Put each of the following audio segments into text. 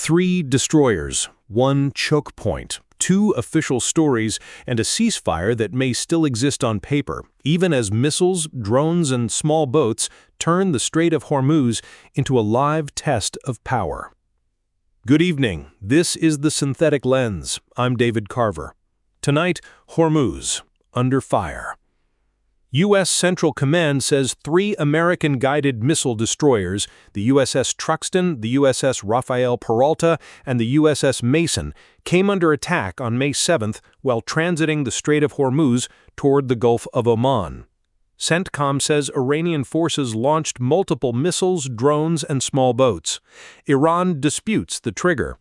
3 destroyers, 1 choke point, 2 official stories, and a ceasefire that may still exist on paper, even as missiles, drones, and small boats turn the Strait of Hormuz into a live test of power. Good evening. This is The Synthetic Lens. I'm David Carver. Tonight, Hormuz, under fire. U.S. Central Command says 3 American-guided missile destroyers, the USS Truxtun, the USS Rafael Peralta, and the USS Mason, came under attack on May 7th while transiting the Strait of Hormuz toward the Gulf of Oman. CENTCOM says Iranian forces launched multiple missiles, drones, and small boats. Iran disputes the trigger.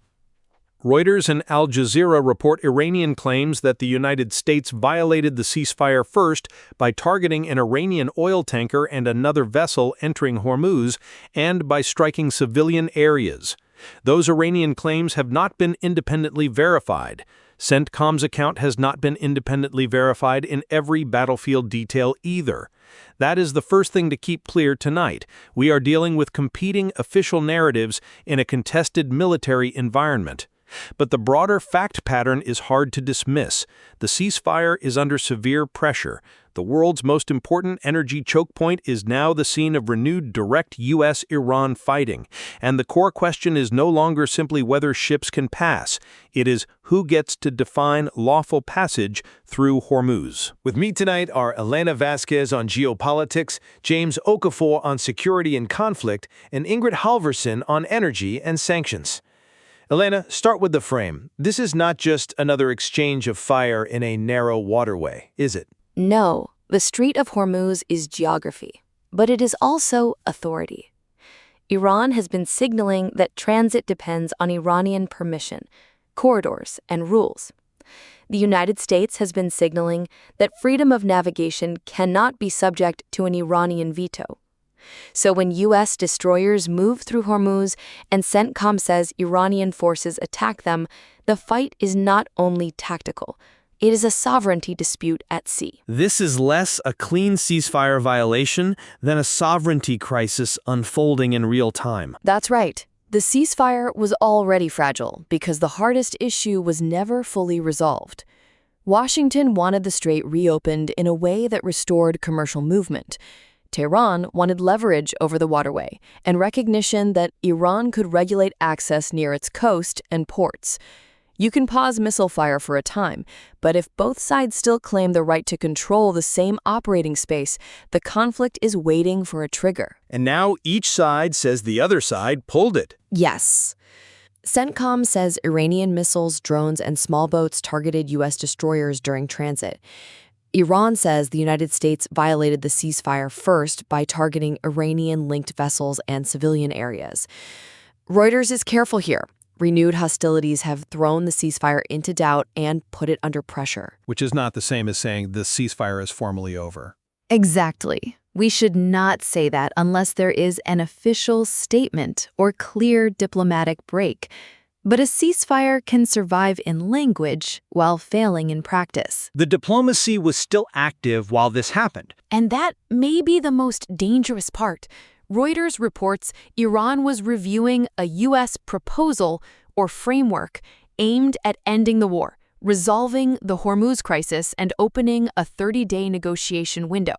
Reuters and Al Jazeera report Iranian claims that the United States violated the ceasefire first by targeting an Iranian oil tanker and another vessel entering Hormuz, and by striking civilian areas. Those Iranian claims have not been independently verified. CENTCOM's account has not been independently verified in every battlefield detail either. That is the first thing to keep clear tonight. We are dealing with competing official narratives in a contested military environment. But the broader fact pattern is hard to dismiss. The ceasefire is under severe pressure. The world's most important energy choke point is now the scene of renewed direct U.S.-Iran fighting. And the core question is no longer simply whether ships can pass. It is who gets to define lawful passage through Hormuz. With me tonight are Elena Vasquez on geopolitics, James Okafor on security and conflict, and Ingrid Halvorsen on energy and sanctions. Elena, start with the frame. This is not just another exchange of fire in a narrow waterway, is it? No, the Strait of Hormuz is geography, but it is also authority. Iran has been signaling that transit depends on Iranian permission, corridors, and rules. The United States has been signaling that freedom of navigation cannot be subject to an Iranian veto. So when U.S. destroyers move through Hormuz and CENTCOM says Iranian forces attack them, the fight is not only tactical. It is a sovereignty dispute at sea. This is less a clean ceasefire violation than a sovereignty crisis unfolding in real time. That's right. The ceasefire was already fragile because the hardest issue was never fully resolved. Washington wanted the strait reopened in a way that restored commercial movement. Tehran wanted leverage over the waterway and recognition that Iran could regulate access near its coast and ports. You can pause missile fire for a time, but if both sides still claim the right to control the same operating space, the conflict is waiting for a trigger. And now each side says the other side pulled it. Yes. CENTCOM says Iranian missiles, drones, and small boats targeted U.S. destroyers during transit. Iran says the United States violated the ceasefire first by targeting Iranian-linked vessels and civilian areas. Reuters is careful here. Renewed hostilities have thrown the ceasefire into doubt and put it under pressure. Which is not the same as saying the ceasefire is formally over. Exactly. We should not say that unless there is an official statement or clear diplomatic break. But a ceasefire can survive in language while failing in practice. The diplomacy was still active while this happened. And that may be the most dangerous part. Reuters reports Iran was reviewing a U.S. proposal or framework aimed at ending the war, resolving the Hormuz crisis, and opening a 30-day negotiation window.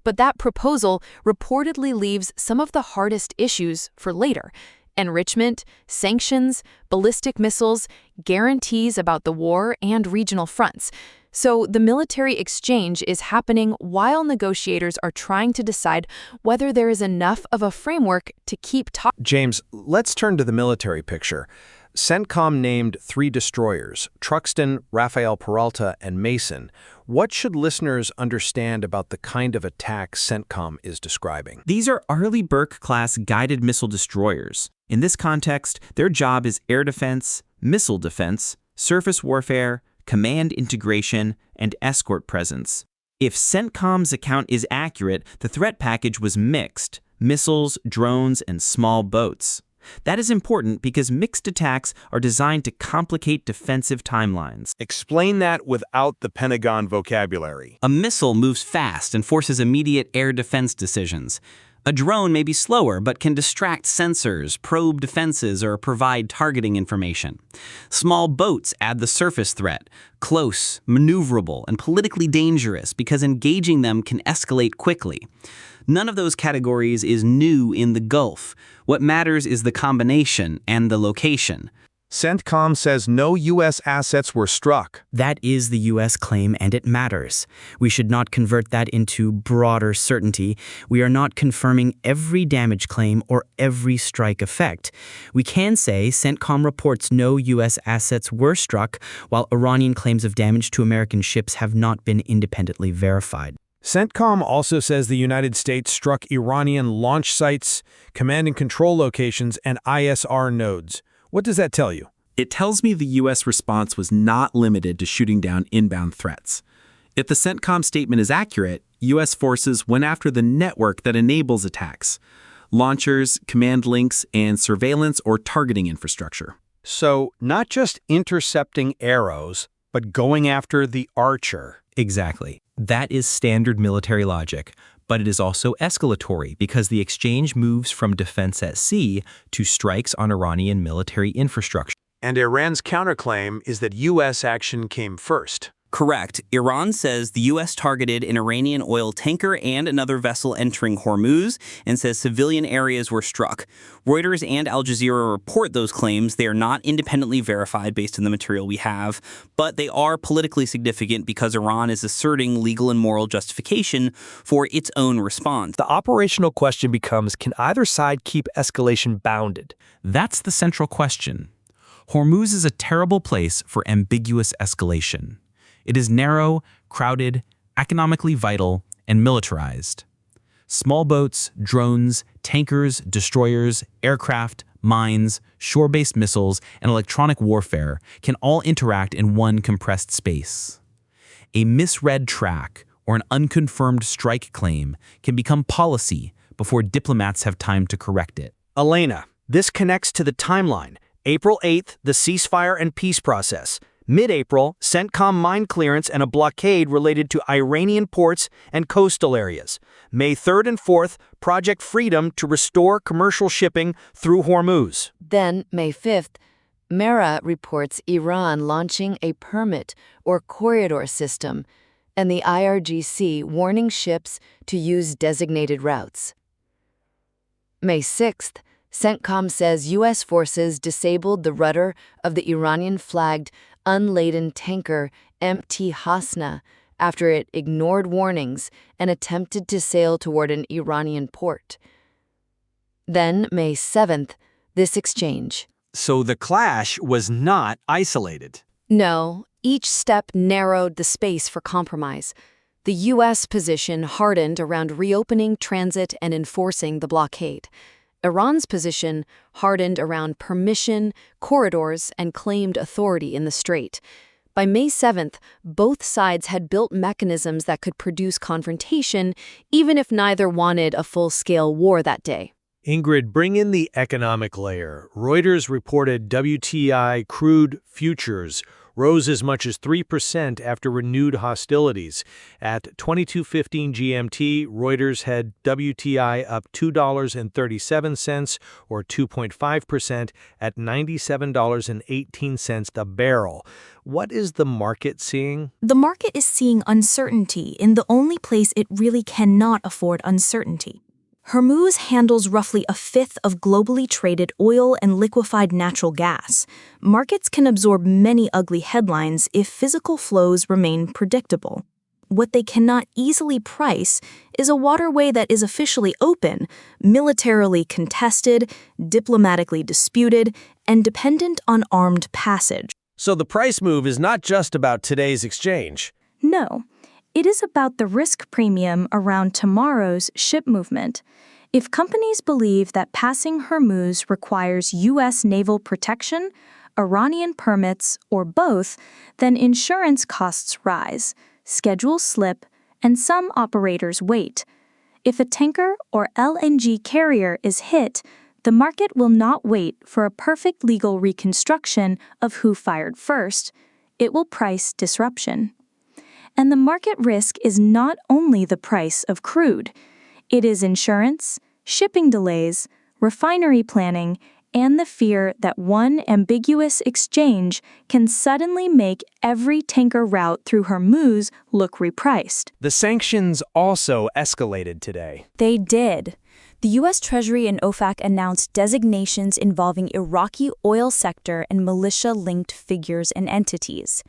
But that proposal reportedly leaves some of the hardest issues for later. Enrichment, sanctions, ballistic missiles, guarantees about the war, and regional fronts. So the military exchange is happening while negotiators are trying to decide whether there is enough of a framework to keep talking. James, let's turn to the military picture. CENTCOM named 3 destroyers, Truxtun, Rafael Peralta, and Mason. What should listeners understand about the kind of attack CENTCOM is describing? These are Arleigh Burke-class guided missile destroyers. In this context, their job is air defense, missile defense, surface warfare, command integration, and escort presence. If CENTCOM's account is accurate, the threat package was mixed: missiles, drones, and small boats. That is important because mixed attacks are designed to complicate defensive timelines. Explain that without the Pentagon vocabulary. A missile moves fast and forces immediate air defense decisions. A drone may be slower but can distract sensors, probe defenses, or provide targeting information. Small boats add the surface threat, close, maneuverable, and politically dangerous because engaging them can escalate quickly. None of those categories is new in the Gulf. What matters is the combination and the location. CENTCOM says no U.S. assets were struck. That is the U.S. claim, and it matters. We should not convert that into broader certainty. We are not confirming every damage claim or every strike effect. We can say CENTCOM reports no U.S. assets were struck, while Iranian claims of damage to American ships have not been independently verified. CENTCOM also says the United States struck Iranian launch sites, command and control locations, and ISR nodes. What does that tell you? It tells me the U.S. response was not limited to shooting down inbound threats. If the CENTCOM statement is accurate, U.S. forces went after the network that enables attacks: launchers, command links, and surveillance or targeting infrastructure. So, not just intercepting arrows, but going after the archer. Exactly. That is standard military logic. But it is also escalatory because the exchange moves from defense at sea to strikes on Iranian military infrastructure. And Iran's counterclaim is that U.S. action came first. Correct. Iran says the U.S. targeted an Iranian oil tanker and another vessel entering Hormuz and says civilian areas were struck. Reuters and Al Jazeera report those claims. They are not independently verified based on the material we have, but they are politically significant because Iran is asserting legal and moral justification for its own response. The operational question becomes, can either side keep escalation bounded? That's the central question. Hormuz is a terrible place for ambiguous escalation. It is narrow, crowded, economically vital, and militarized. Small boats, drones, tankers, destroyers, aircraft, mines, shore-based missiles, and electronic warfare can all interact in one compressed space. A misread track or an unconfirmed strike claim can become policy before diplomats have time to correct it. Elena, this connects to the timeline. April 8th, the ceasefire and peace process. Mid-April, CENTCOM mine clearance and a blockade related to Iranian ports and coastal areas. May 3rd and 4th, Project Freedom to restore commercial shipping through Hormuz. Then, May 5th, MERA reports Iran launching a permit or corridor system, and the IRGC warning ships to use designated routes. May 6th, CENTCOM says U.S. forces disabled the rudder of the Iranian-flagged unladen tanker MT Hasna after it ignored warnings and attempted to sail toward an Iranian port. Then, May 7th, this exchange. So the clash was not isolated. No, each step narrowed the space for compromise. The U.S. position hardened around reopening transit and enforcing the blockade. Iran's position hardened around permission, corridors, and claimed authority in the strait. By May 7th, both sides had built mechanisms that could produce confrontation, even if neither wanted a full-scale war that day. Ingrid, bring in the economic layer. Reuters reported WTI crude futures rose as much as 3% after renewed hostilities. At 22:15 GMT, Reuters had WTI up $2.37, or 2.5%, at $97.18 a barrel. What is the market seeing? The market is seeing uncertainty in the only place it really cannot afford uncertainty. Hormuz handles roughly a fifth of globally traded oil and liquefied natural gas. Markets can absorb many ugly headlines if physical flows remain predictable. What they cannot easily price is a waterway that is officially open, militarily contested, diplomatically disputed, and dependent on armed passage. So the price move is not just about today's exchange. No. It is about the risk premium around tomorrow's ship movement. If companies believe that passing Hormuz requires U.S. naval protection, Iranian permits, or both, then insurance costs rise, schedules slip, and some operators wait. If a tanker or LNG carrier is hit, the market will not wait for a perfect legal reconstruction of who fired first. It will price disruption. And the market risk is not only the price of crude. It is insurance, shipping delays, refinery planning, and the fear that one ambiguous exchange can suddenly make every tanker route through Hormuz look repriced. The sanctions also escalated today. They did. The U.S. Treasury and OFAC announced designations involving Iraqi oil sector and militia-linked figures and entities.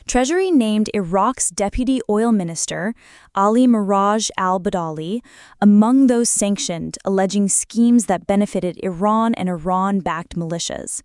Treasury named Iraq's deputy oil minister, Ali Miraj al-Badali, among those sanctioned, alleging schemes that benefited Iran and Iran-backed militias.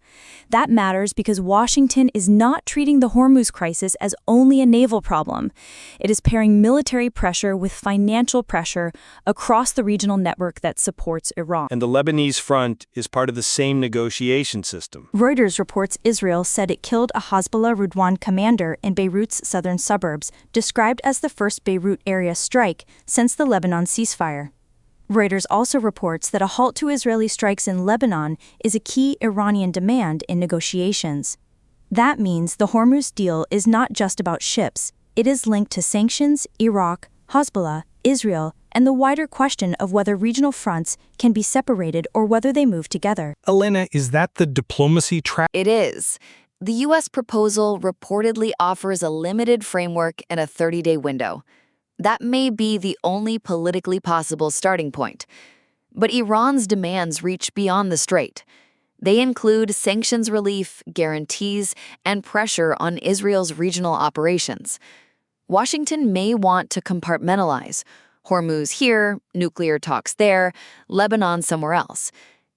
That matters because Washington is not treating the Hormuz crisis as only a naval problem. It is pairing military pressure with financial pressure across the regional network that supports Iran. And the Lebanese front is part of the same negotiation system. Reuters reports Israel said it killed a Hezbollah Rudwan commander in Beirut's southern suburbs, described as the first Beirut area strike since the Lebanon ceasefire. Reuters also reports that a halt to Israeli strikes in Lebanon is a key Iranian demand in negotiations. That means the Hormuz deal is not just about ships. It is linked to sanctions, Iraq, Hezbollah, Israel, and the wider question of whether regional fronts can be separated or whether they move together. Elena, is that the diplomacy trap? It is. The U.S. proposal reportedly offers a limited framework and a 30-day window. That may be the only politically possible starting point. But Iran's demands reach beyond the strait. They include sanctions relief, guarantees, and pressure on Israel's regional operations. Washington may want to compartmentalize. Hormuz here, nuclear talks there, Lebanon somewhere else.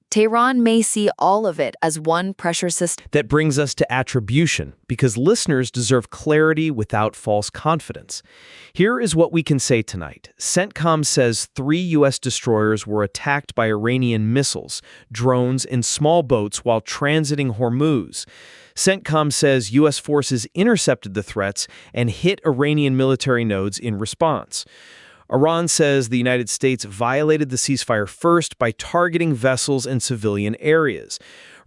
Tehran may see all of it as one pressure system. That brings us to attribution, because listeners deserve clarity without false confidence. Here is what we can say tonight. CENTCOM says 3 U.S. destroyers were attacked by Iranian missiles, drones, and small boats while transiting Hormuz. CENTCOM says U.S. forces intercepted the threats and hit Iranian military nodes in response. Iran says the United States violated the ceasefire first by targeting vessels and civilian areas.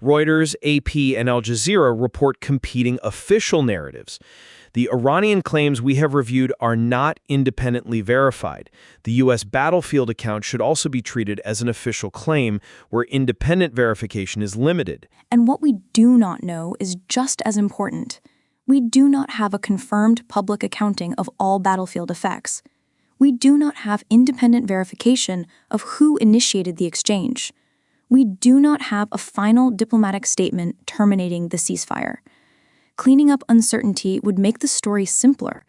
Reuters, AP, and Al Jazeera report competing official narratives. The Iranian claims we have reviewed are not independently verified. The U.S. battlefield account should also be treated as an official claim, where independent verification is limited. And what we do not know is just as important. We do not have a confirmed public accounting of all battlefield effects. We do not have independent verification of who initiated the exchange. We do not have a final diplomatic statement terminating the ceasefire. Cleaning up uncertainty would make the story simpler,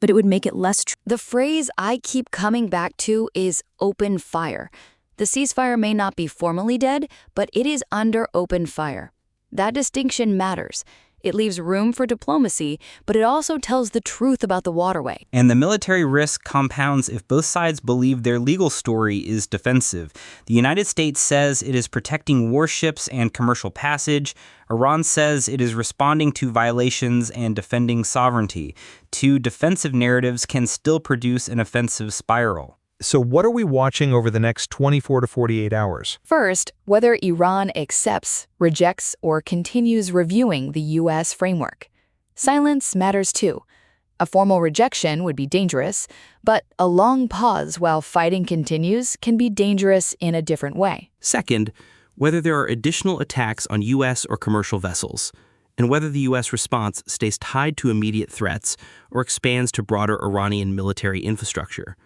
but it would make it less true. The phrase I keep coming back to is open fire. The ceasefire may not be formally dead, but it is under open fire. That distinction matters. It leaves room for diplomacy, but it also tells the truth about the waterway. And the military risk compounds if both sides believe their legal story is defensive. The United States says it is protecting warships and commercial passage. Iran says it is responding to violations and defending sovereignty. Two defensive narratives can still produce an offensive spiral. So what are we watching over the next 24 to 48 hours? First, whether Iran accepts, rejects, or continues reviewing the U.S. framework. Silence matters too. A formal rejection would be dangerous, but a long pause while fighting continues can be dangerous in a different way. Second, whether there are additional attacks on U.S. or commercial vessels, and whether the U.S. response stays tied to immediate threats or expands to broader Iranian military infrastructure.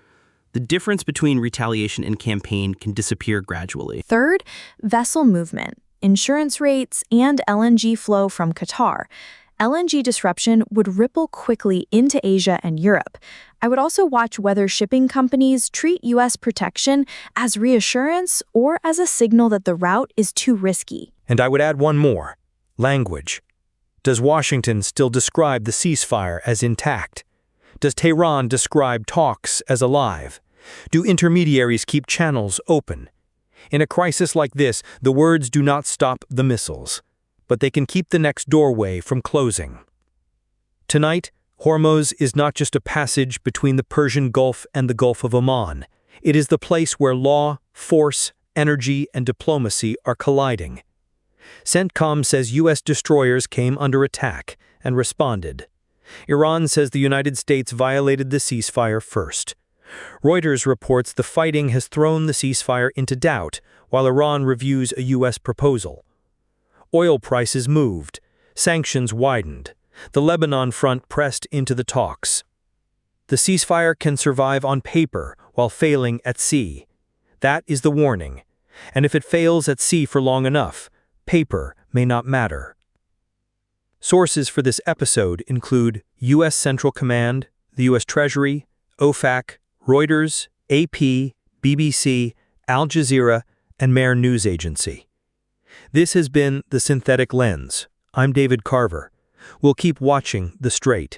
The difference between retaliation and campaign can disappear gradually. Third, vessel movement, insurance rates, and LNG flow from Qatar. LNG disruption would ripple quickly into Asia and Europe. I would also watch whether shipping companies treat U.S. protection as reassurance or as a signal that the route is too risky. And I would add one more: language. Does Washington still describe the ceasefire as intact? Does Tehran describe talks as alive? Do intermediaries keep channels open? In a crisis like this, the words do not stop the missiles, but they can keep the next doorway from closing. Tonight, Hormuz is not just a passage between the Persian Gulf and the Gulf of Oman. It is the place where law, force, energy, and diplomacy are colliding. CENTCOM says U.S. destroyers came under attack and responded. Iran says the United States violated the ceasefire first. Reuters reports the fighting has thrown the ceasefire into doubt, while Iran reviews a U.S. proposal. Oil prices moved, sanctions widened, the Lebanon front pressed into the talks. The ceasefire can survive on paper while failing at sea. That is the warning. And if it fails at sea for long enough, paper may not matter. Sources for this episode include U.S. Central Command, the U.S. Treasury, OFAC, Reuters, AP, BBC, Al Jazeera, and Mehr News Agency. This has been The Synthetic Lens. I'm David Carver. We'll keep watching the Strait.